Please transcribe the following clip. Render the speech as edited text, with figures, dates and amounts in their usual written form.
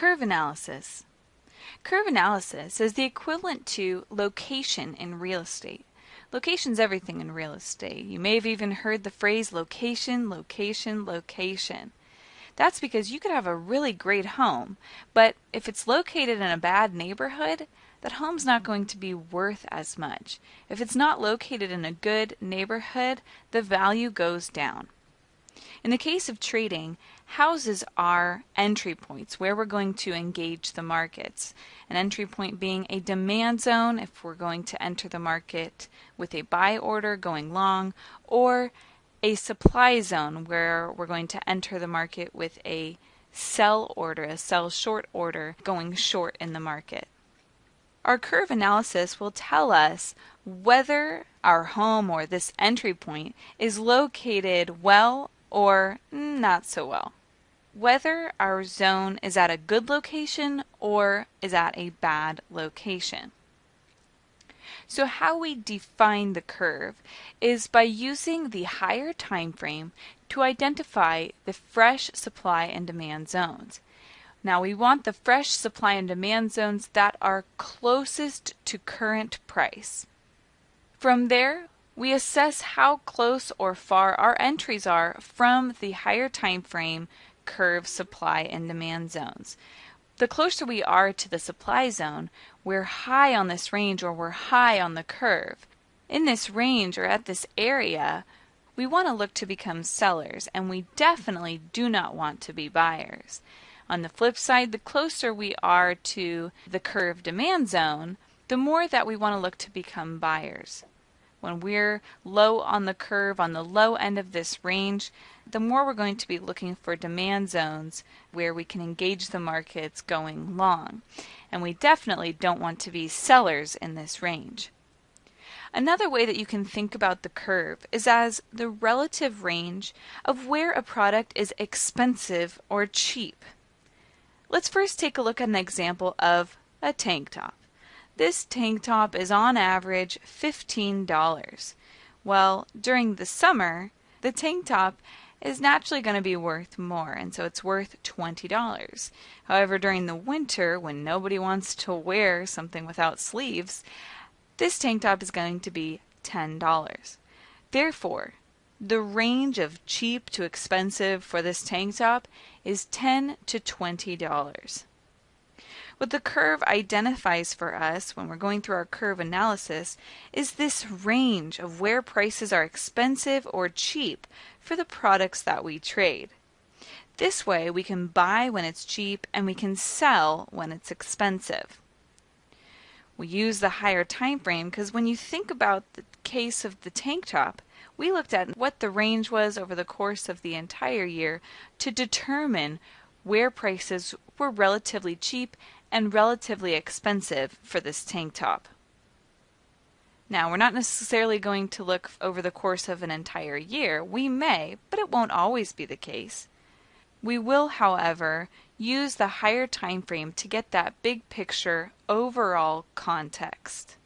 Curve analysis. Curve analysis is the equivalent to location in real estate. Location's everything in real estate. You may have even heard the phrase location, location, location. That's because you could have a really great home, but if it's located in a bad neighborhood, that home's not going to be worth as much. If it's not located in a good neighborhood, the value goes down. In the case of trading, houses are entry points where we're going to engage the markets. An entry point being a demand zone if we're going to enter the market with a buy order going long, or a supply zone where we're going to enter the market with a sell order, a sell short order going short in the market. Our curve analysis will tell us whether our home or this entry point is located well or not so well. Whether our zone is at a good location or is at a bad location. So how we define the curve is by using the higher time frame to identify the fresh supply and demand zones. Now we want the fresh supply and demand zones that are closest to current price. From there, we assess how close or far our entries are from the higher time frame curve supply and demand zones. The closer we are to the supply zone, we're high on this range or we're high on the curve. In this range or at this area, we want to look to become sellers, and we definitely do not want to be buyers. On the flip side, the closer we are to the curve demand zone, the more that we want to look to become buyers. When we're low on the curve, on the low end of this range, the more we're going to be looking for demand zones where we can engage the markets going long. And we definitely don't want to be sellers in this range. Another way that you can think about the curve is as the relative range of where a product is expensive or cheap. Let's first take a look at an example of a tank top. This tank top is on average $15. Well, during the summer, the tank top is naturally going to be worth more, and so it's worth $20. However, during the winter, when nobody wants to wear something without sleeves, this tank top is going to be $10. Therefore, the range of cheap to expensive for this tank top is $10 to $20. What the curve identifies for us when we're going through our curve analysis is this range of where prices are expensive or cheap for the products that we trade. This way we can buy when it's cheap and we can sell when it's expensive. We use the higher time frame because when you think about the case of the tank top, we looked at what the range was over the course of the entire year to determine where prices were relatively cheap and relatively expensive for this tank top. Now, we're not necessarily going to look over the course of an entire year. We may, but it won't always be the case. We will, however, use the higher time frame to get that big picture overall context.